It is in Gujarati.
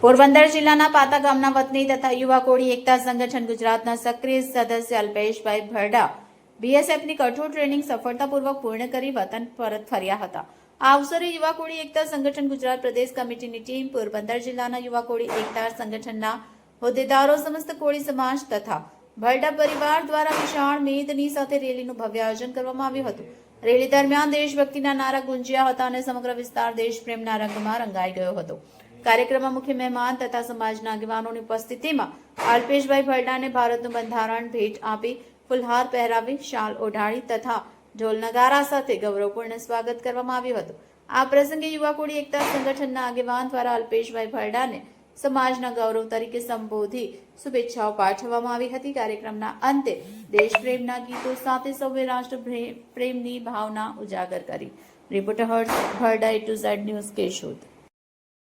પોરબંદર જિલ્લાના પાતા ગામના વતની તથા યુવા કોળી એકતા સંગઠન ગુજરાતના સક્રિય સદસ્ય અલ્પેશભાઈ ભરડા બીએસએફની કઠોર ટ્રેનિંગ સફળતાપૂર્વક પૂર્ણ કરી વતન પરત ફર્યા હતા. આ અવસરે યુવા કોળી એકતા સંગઠન ગુજરાત પ્રદેશ કમિટીની ટીમ, પોરબંદર જિલ્લાના યુવા કોળી એકતા સંગઠનના હોદ્દેદારો, સમસ્ત કોળી સમાજ તથા ભરડા પરિવાર દ્વારા વિશાળ મેદની સાથે રેલીનું ભવ્ય આયોજન કરવામાં આવ્યું હતું. રેલી દરમિયાન દેશભક્તિના નારા ગુંજ્યા હતા અને સમગ્ર વિસ્તાર દેશપ્રેમના રંગમાં રંગાઈ ગયો હતો. કાર્યક્રમમાં મુખ્ય મહેમાન તથા સમાજના આગેવાનોની ઉપસ્થિતિમાં અલ્પેશભાઈ ભરડાને ભારતનું બંધારણ ભેટ આપી, ફુલહાર પહેરાવી, શાલ ઓઢાડી તથા ઢોલ નગારા સાથે ગૌરવપૂર્ણ સ્વાગત કરવામાં આવ્યું હતું. આ પ્રસંગે યુવા કોળી એકતા સંગઠનના આગેવાન દ્વારા અલ્પેશભાઈ ભરડાને સમાજના ગૌરવ તરીકે સંબોધી શુભેચ્છાઓ પાઠવવામાં આવી હતી. કાર્યક્રમના અંતે દેશપ્રેમના ગીતો સાથે સૌએ રાષ્ટ્ર પ્રેમની ભાવના ઉજાગર કરી. Reporter Harsh Bharda, A to Z news, Keshod.